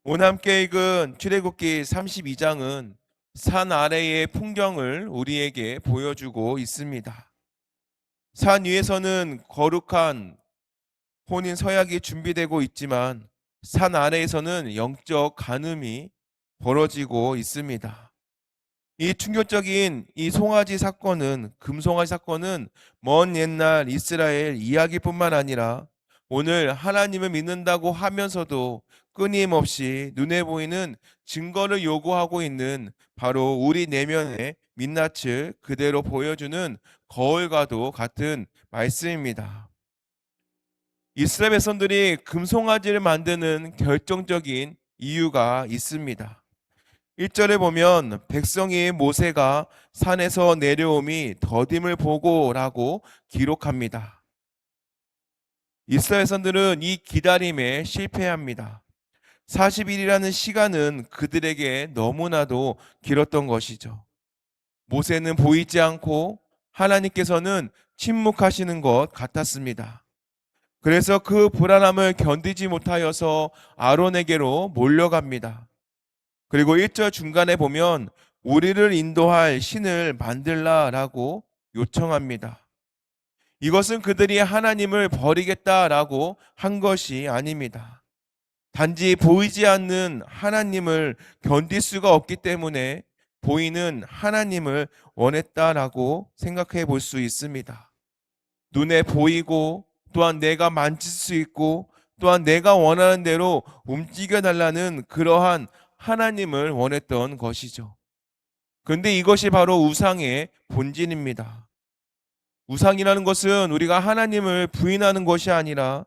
오늘 함께 읽은 출애굽기 32장은 산 아래의 풍경을 우리에게 보여주고 있습니다. 산 위에서는 거룩한 혼인 서약이 준비되고 있지만 산 아래에서는 영적 간음이 벌어지고 있습니다. 이 충격적인 이 송아지 사건은 금송아지 사건은 먼 옛날 이스라엘 이야기뿐만 아니라 오늘 하나님을 믿는다고 하면서도 끊임없이 눈에 보이는 증거를 요구하고 있는 바로 우리 내면의 민낯을 그대로 보여주는 거울과도 같은 말씀입니다. 이스라엘 백성들이 금송아지를 만드는 결정적인 이유가 있습니다. 1절에 보면 백성이 모세가 산에서 내려옴이 더딤을 보고라고 기록합니다. 이스라엘 백성들은 이 기다림에 실패합니다. 40일이라는 시간은 그들에게 너무나도 길었던 것이죠. 모세는 보이지 않고 하나님께서는 침묵하시는 것 같았습니다. 그래서 그 불안함을 견디지 못하여서 아론에게로 몰려갑니다. 그리고 1절 중간에 보면 우리를 인도할 신을 만들라라고 요청합니다. 이것은 그들이 하나님을 버리겠다라고 한 것이 아닙니다. 단지 보이지 않는 하나님을 견딜 수가 없기 때문에 보이는 하나님을 원했다라고 생각해 볼 수 있습니다. 눈에 보이고 또한 내가 만질 수 있고 또한 내가 원하는 대로 움직여 달라는 그러한 하나님을 원했던 것이죠. 그런데 이것이 바로 우상의 본질입니다. 우상이라는 것은 우리가 하나님을 부인하는 것이 아니라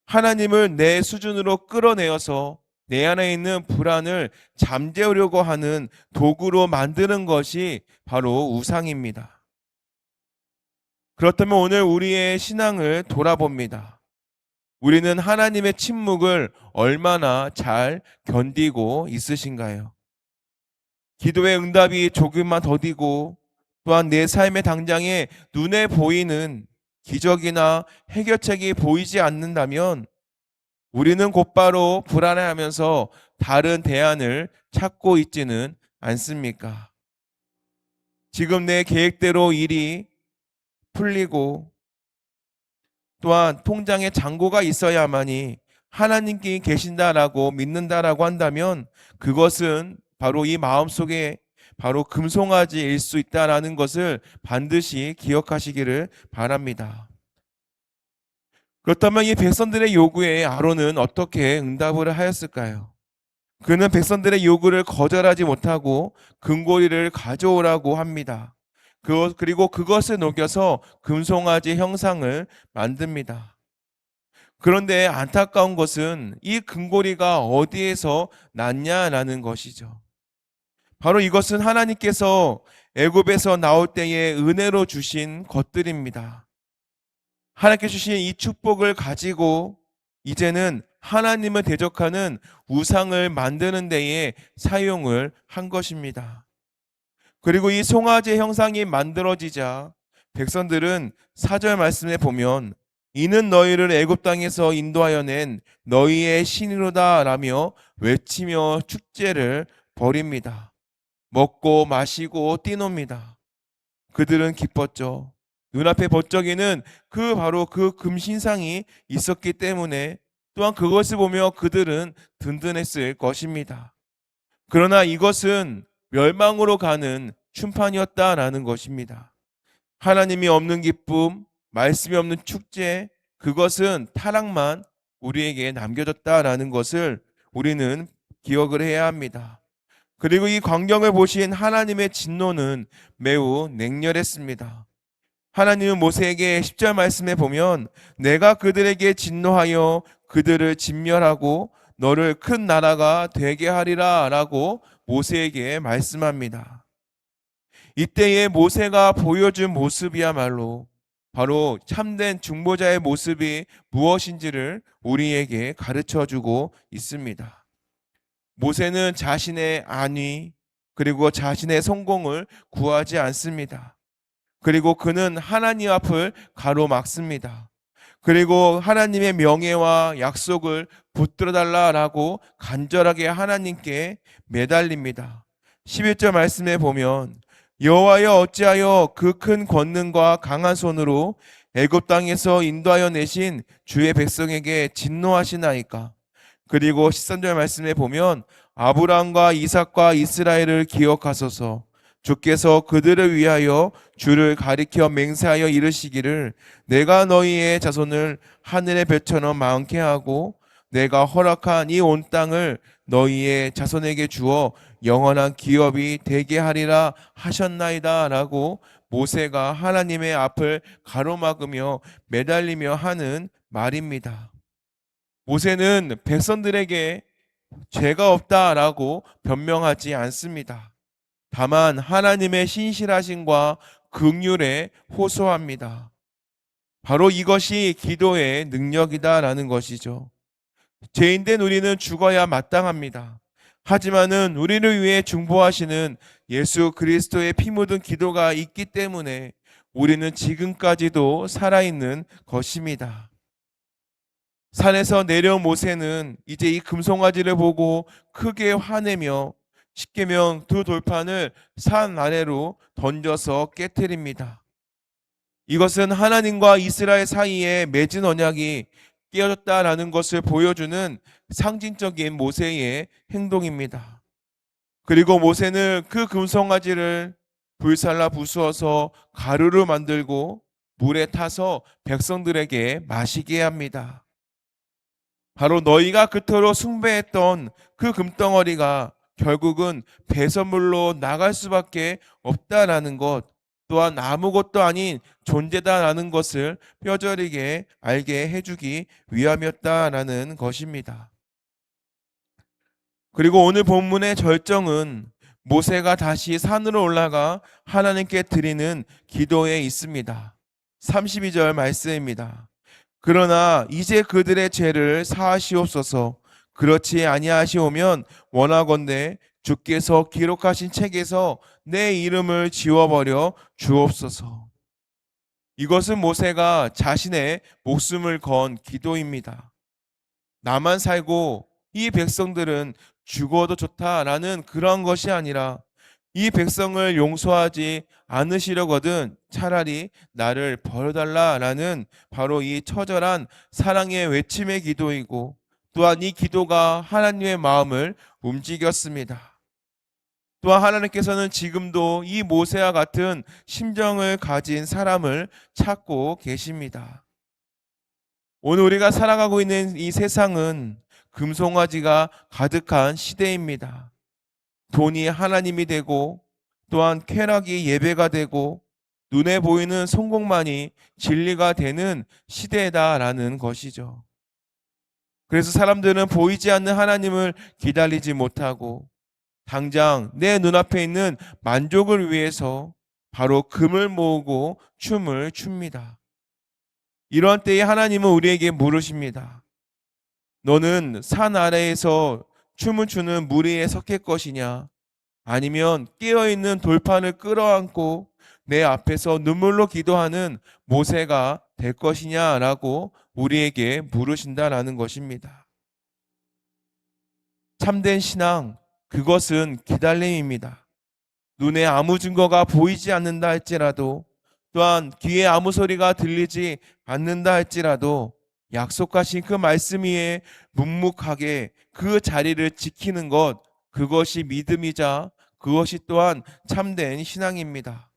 하나님을 내 수준으로 끌어내어서 내 안에 있는 불안을 잠재우려고 하는 도구로 만드는 것이 바로 우상입니다. 그렇다면 오늘 우리의 신앙을 돌아봅니다. 우리는 하나님의 침묵을 얼마나 잘 견디고 있으신가요? 기도의 응답이 조금만 더디고 또한 내 삶의 당장에 눈에 보이는 기적이나 해결책이 보이지 않는다면 우리는 곧바로 불안해하면서 다른 대안을 찾고 있지는 않습니까? 지금 내 계획대로 일이 풀리고 또한 통장에 잔고가 있어야만이 하나님께 계신다라고 믿는다라고 한다면 그것은 바로 이 마음속에 바로 금송아지일 수 있다라는 것을 반드시 기억하시기를 바랍니다. 그렇다면 이 백성들의 요구에 아론은 어떻게 응답을 하였을까요? 그는 백성들의 요구를 거절하지 못하고 금고리를 가져오라고 합니다. 그리고 그것을 녹여서 금송아지 형상을 만듭니다. 그런데 안타까운 것은 이 금고리가 어디에서 났냐라는 것이죠. 바로 이것은 하나님께서 애굽에서 나올 때에 은혜로 주신 것들입니다. 하나님께 주신 이 축복을 가지고 이제는 하나님을 대적하는 우상을 만드는 데에 사용을 한 것입니다. 그리고 이 송아지 형상이 만들어지자 백성들은 4절 말씀에 보면 이는 너희를 애굽 땅에서 인도하여 낸 너희의 신이로다 라며 외치며 축제를 벌입니다. 먹고 마시고 뛰놉니다. 그들은 기뻤죠. 눈앞에 번쩍이는 바로 그 금신상이 있었기 때문에 또한 그것을 보며 그들은 든든했을 것입니다. 그러나 이것은 멸망으로 가는 춤판이었다라는 것입니다. 하나님이 없는 기쁨, 말씀이 없는 축제, 그것은 타락만 우리에게 남겨졌다라는 것을 우리는 기억을 해야 합니다. 그리고 이 광경을 보신 하나님의 진노는 매우 냉렬했습니다. 하나님은 모세에게 10절 말씀에 보면 내가 그들에게 진노하여 그들을 진멸하고 너를 큰 나라가 되게 하리라 라고 모세에게 말씀합니다. 이때에 모세가 보여준 모습이야말로 바로 참된 중보자의 모습이 무엇인지를 우리에게 가르쳐주고 있습니다. 모세는 자신의 안위 그리고 자신의 성공을 구하지 않습니다. 그리고 그는 하나님 앞을 가로막습니다. 그리고 하나님의 명예와 약속을 붙들어 달라라고 간절하게 하나님께 매달립니다. 11절 말씀에 보면 여호와여 어찌하여 그 큰 권능과 강한 손으로 애굽 땅에서 인도하여 내신 주의 백성에게 진노하시나이까. 그리고 13절 말씀에 보면 아브라함과 이삭과 이스라엘을 기억하소서. 주께서 그들을 위하여 주를 가리켜 맹세하여 이르시기를 내가 너희의 자손을 하늘의 별처럼 많게 하고 내가 허락한 이 온 땅을 너희의 자손에게 주어 영원한 기업이 되게 하리라 하셨나이다 라고 모세가 하나님의 앞을 가로막으며 매달리며 하는 말입니다. 모세는 백성들에게 죄가 없다라고 변명하지 않습니다. 다만 하나님의 신실하심과 긍휼에 호소합니다. 바로 이것이 기도의 능력이다라는 것이죠. 죄인된 우리는 죽어야 마땅합니다. 하지만은 우리를 위해 중보하시는 예수 그리스도의 피 묻은 기도가 있기 때문에 우리는 지금까지도 살아있는 것입니다. 산에서 내려온 모세는 이제 이 금송아지를 보고 크게 화내며 십계명 두 돌판을 산 아래로 던져서 깨뜨립니다. 이것은 하나님과 이스라엘 사이에 맺은 언약이 깨어졌다라는 것을 보여주는 상징적인 모세의 행동입니다. 그리고 모세는 그 금송아지를 불살라 부수어서 가루로 만들고 물에 타서 백성들에게 마시게 합니다. 바로 너희가 그토록 숭배했던 그 금덩어리가 결국은 배설물로 나갈 수밖에 없다라는 것, 또한 아무것도 아닌 존재다라는 것을 뼈저리게 알게 해주기 위함이었다라는 것입니다. 그리고 오늘 본문의 절정은 모세가 다시 산으로 올라가 하나님께 드리는 기도에 있습니다. 32절 말씀입니다. 그러나 이제 그들의 죄를 사하시옵소서. 그렇지 아니하시오면 원하건대 주께서 기록하신 책에서 내 이름을 지워버려 주옵소서. 이것은 모세가 자신의 목숨을 건 기도입니다. 나만 살고 이 백성들은 죽어도 좋다라는 그런 것이 아니라 이 백성을 용서하지 않으시려거든 차라리 나를 버려달라라는 바로 이 처절한 사랑의 외침의 기도이고, 또한 이 기도가 하나님의 마음을 움직였습니다. 또한 하나님께서는 지금도 이 모세와 같은 심정을 가진 사람을 찾고 계십니다. 오늘 우리가 살아가고 있는 이 세상은 금송아지가 가득한 시대입니다. 돈이 하나님이 되고, 또한 쾌락이 예배가 되고, 눈에 보이는 성공만이 진리가 되는 시대다라는 것이죠. 그래서 사람들은 보이지 않는 하나님을 기다리지 못하고 당장 내 눈앞에 있는 만족을 위해서 바로 금을 모으고 춤을 춥니다. 이런 때에 하나님은 우리에게 물으십니다. 너는 산 아래에서 춤을 추는 무리에 섞일 것이냐? 아니면 깨어있는 돌판을 끌어안고 내 앞에서 눈물로 기도하는 모세가 될 것이냐라고 우리에게 물으신다라는 것입니다. 참된 신앙, 그것은 기다림입니다. 눈에 아무 증거가 보이지 않는다 할지라도, 또한 귀에 아무 소리가 들리지 않는다 할지라도 약속하신 그 말씀 위에 묵묵하게 그 자리를 지키는 것, 그것이 믿음이자 그것이 또한 참된 신앙입니다.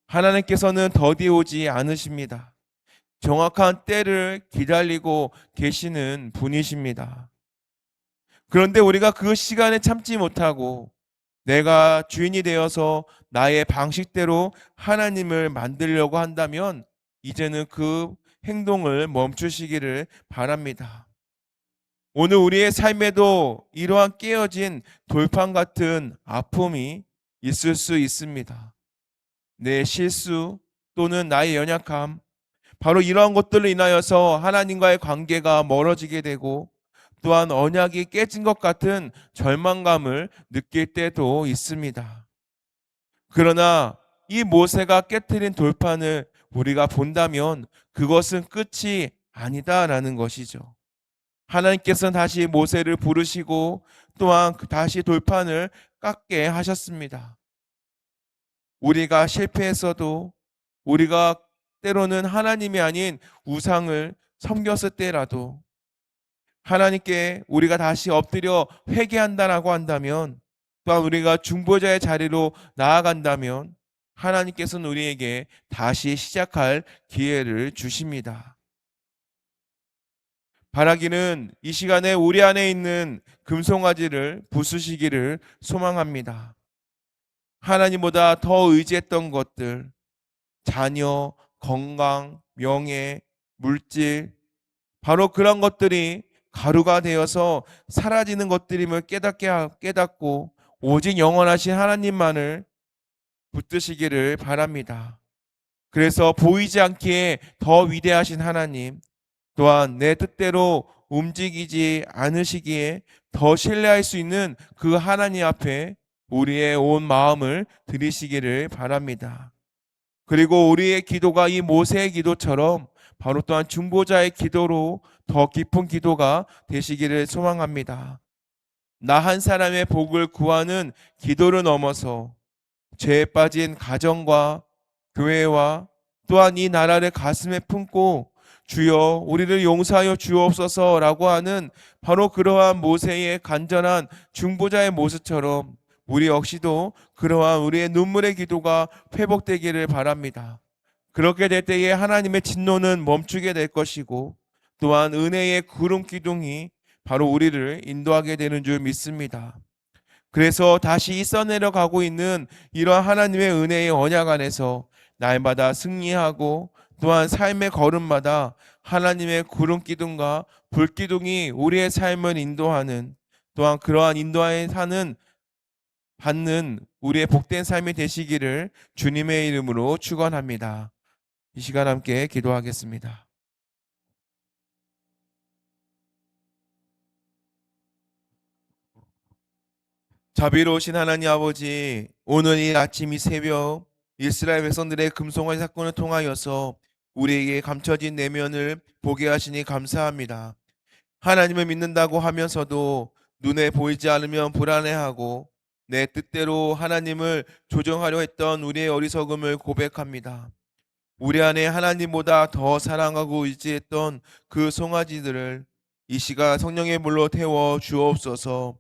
하나님께서는 더디 오지 않으십니다. 정확한 때를 기다리고 계시는 분이십니다. 그런데 우리가 그 시간에 참지 못하고 내가 주인이 되어서 나의 방식대로 하나님을 만들려고 한다면 이제는 그 행동을 멈추시기를 바랍니다. 오늘 우리의 삶에도 이러한 깨어진 돌판 같은 아픔이 있을 수 있습니다. 내 실수 또는 나의 연약함, 바로 이러한 것들로 인하여서 하나님과의 관계가 멀어지게 되고, 또한 언약이 깨진 것 같은 절망감을 느낄 때도 있습니다. 그러나 이 모세가 깨트린 돌판을 우리가 본다면 그것은 끝이 아니다라는 것이죠. 하나님께서는 다시 모세를 부르시고 또한 다시 돌판을 깎게 하셨습니다. 우리가 실패했어도, 우리가 때로는 하나님이 아닌 우상을 섬겼을 때라도 하나님께 우리가 다시 엎드려 회개한다라고 한다면, 또한 우리가 중보자의 자리로 나아간다면 하나님께서는 우리에게 다시 시작할 기회를 주십니다. 바라기는 이 시간에 우리 안에 있는 금송아지를 부수시기를 소망합니다. 하나님보다 더 의지했던 것들, 자녀, 건강, 명예, 물질, 바로 그런 것들이 가루가 되어서 사라지는 것들임을 깨닫고 오직 영원하신 하나님만을 붙드시기를 바랍니다. 그래서 보이지 않기에 더 위대하신 하나님, 또한 내 뜻대로 움직이지 않으시기에 더 신뢰할 수 있는 그 하나님 앞에 우리의 온 마음을 드리시기를 바랍니다. 그리고 우리의 기도가 이 모세의 기도처럼 바로 또한 중보자의 기도로 더 깊은 기도가 되시기를 소망합니다. 나 한 사람의 복을 구하는 기도를 넘어서 죄에 빠진 가정과 교회와 또한 이 나라를 가슴에 품고 주여 우리를 용서하여 주옵소서라고 하는 바로 그러한 모세의 간절한 중보자의 모습처럼 우리 역시도 그러한 우리의 눈물의 기도가 회복되기를 바랍니다. 그렇게 될 때에 하나님의 진노는 멈추게 될 것이고 또한 은혜의 구름 기둥이 바로 우리를 인도하게 되는 줄 믿습니다. 그래서 다시 써내려 가고 있는 이러한 하나님의 은혜의 언약 안에서 날마다 승리하고 또한 삶의 걸음마다 하나님의 구름 기둥과 불 기둥이 우리의 삶을 인도하는, 또한 그러한 인도하에 사는 받는 우리의 복된 삶이 되시기를 주님의 이름으로 축원합니다. 이 시간 함께 기도하겠습니다. 자비로우신 하나님 아버지, 오늘 이 아침 이 새벽 이스라엘 백성들의 금송아지 사건을 통하여서 우리에게 감춰진 내면을 보게 하시니 감사합니다. 하나님을 믿는다고 하면서도 눈에 보이지 않으면 불안해하고 내 뜻대로 하나님을 조정하려 했던 우리의 어리석음을 고백합니다. 우리 안에 하나님보다 더 사랑하고 의지했던 그 송아지들을 이 시간 성령의 물로 태워 주옵소서.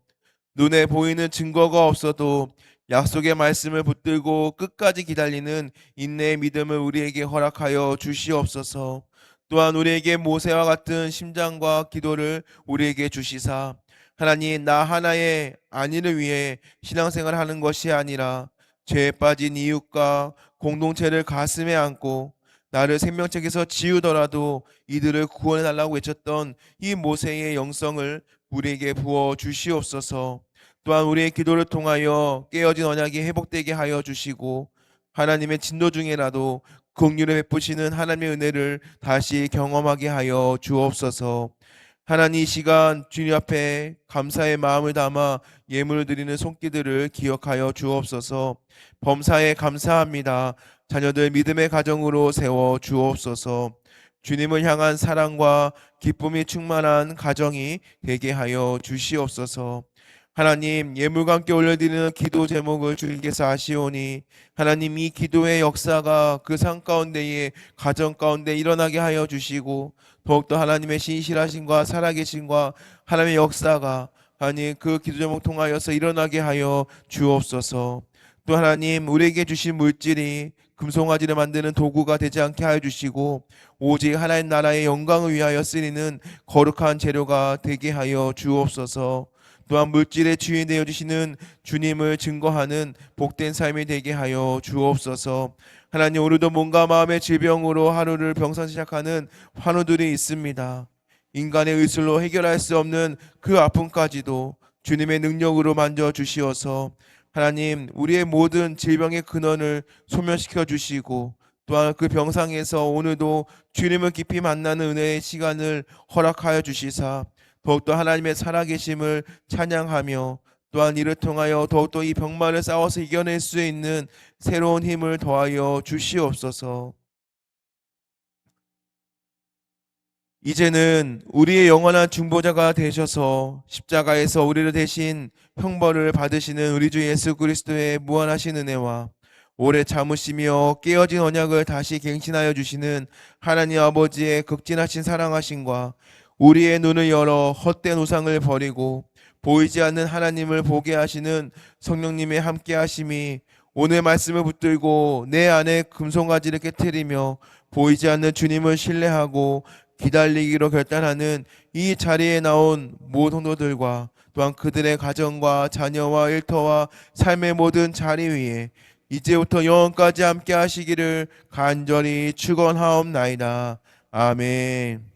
눈에 보이는 증거가 없어도 약속의 말씀을 붙들고 끝까지 기다리는 인내의 믿음을 우리에게 허락하여 주시옵소서. 또한 우리에게 모세와 같은 심장과 기도를 우리에게 주시사 하나님, 나 하나의 안위를 위해 신앙생활을 하는 것이 아니라 죄에 빠진 이웃과 공동체를 가슴에 안고 나를 생명책에서 지우더라도 이들을 구원해 달라고 외쳤던 이 모세의 영성을 우리에게 부어 주시옵소서. 또한 우리의 기도를 통하여 깨어진 언약이 회복되게 하여 주시고 하나님의 진노 중에라도 긍휼을 베푸시는 하나님의 은혜를 다시 경험하게 하여 주옵소서. 하나님, 이 시간 주님 앞에 감사의 마음을 담아 예물을 드리는 손길들을 기억하여 주옵소서. 범사에 감사합니다. 자녀들 믿음의 가정으로 세워 주옵소서. 주님을 향한 사랑과 기쁨이 충만한 가정이 되게 하여 주시옵소서. 하나님, 예물과 함께 올려드리는 기도 제목을 주님께서 아시오니 하나님, 이 기도의 역사가 그 삶 가운데에 가정 가운데 일어나게 하여 주시고 더욱더 하나님의 신실하심과 살아계심과 하나님의 역사가 하나님 그 기도 제목 통하여서 일어나게 하여 주옵소서. 또 하나님, 우리에게 주신 물질이 금송아지를 만드는 도구가 되지 않게 하여 주시고 오직 하나님 나라의 영광을 위하여 쓰이는 거룩한 재료가 되게 하여 주옵소서. 또한 물질의 주인 되어 주시는 주님을 증거하는 복된 삶이 되게 하여 주옵소서. 하나님, 오늘도 몸과 마음의 질병으로 하루를 병상 시작하는 환우들이 있습니다. 인간의 의술로 해결할 수 없는 그 아픔까지도 주님의 능력으로 만져 주시어서 하나님, 우리의 모든 질병의 근원을 소멸시켜 주시고 또한 그 병상에서 오늘도 주님을 깊이 만나는 은혜의 시간을 허락하여 주시사 더욱더 하나님의 살아계심을 찬양하며 또한 이를 통하여 더욱더 이 병마를 싸워서 이겨낼 수 있는 새로운 힘을 더하여 주시옵소서. 이제는 우리의 영원한 중보자가 되셔서 십자가에서 우리를 대신 형벌을 받으시는 우리 주 예수 그리스도의 무한하신 은혜와 오래 참으시며 깨어진 언약을 다시 갱신하여 주시는 하나님 아버지의 극진하신 사랑하심과 우리의 눈을 열어 헛된 우상을 버리고 보이지 않는 하나님을 보게 하시는 성령님의 함께 하심이 오늘 말씀을 붙들고 내 안에 금송아지를 깨뜨리며 보이지 않는 주님을 신뢰하고 기다리기로 결단하는 이 자리에 나온 모든 성도들과 또한 그들의 가정과 자녀와 일터와 삶의 모든 자리 위에 이제부터 영원까지 함께 하시기를 간절히 축원하옵나이다. 아멘.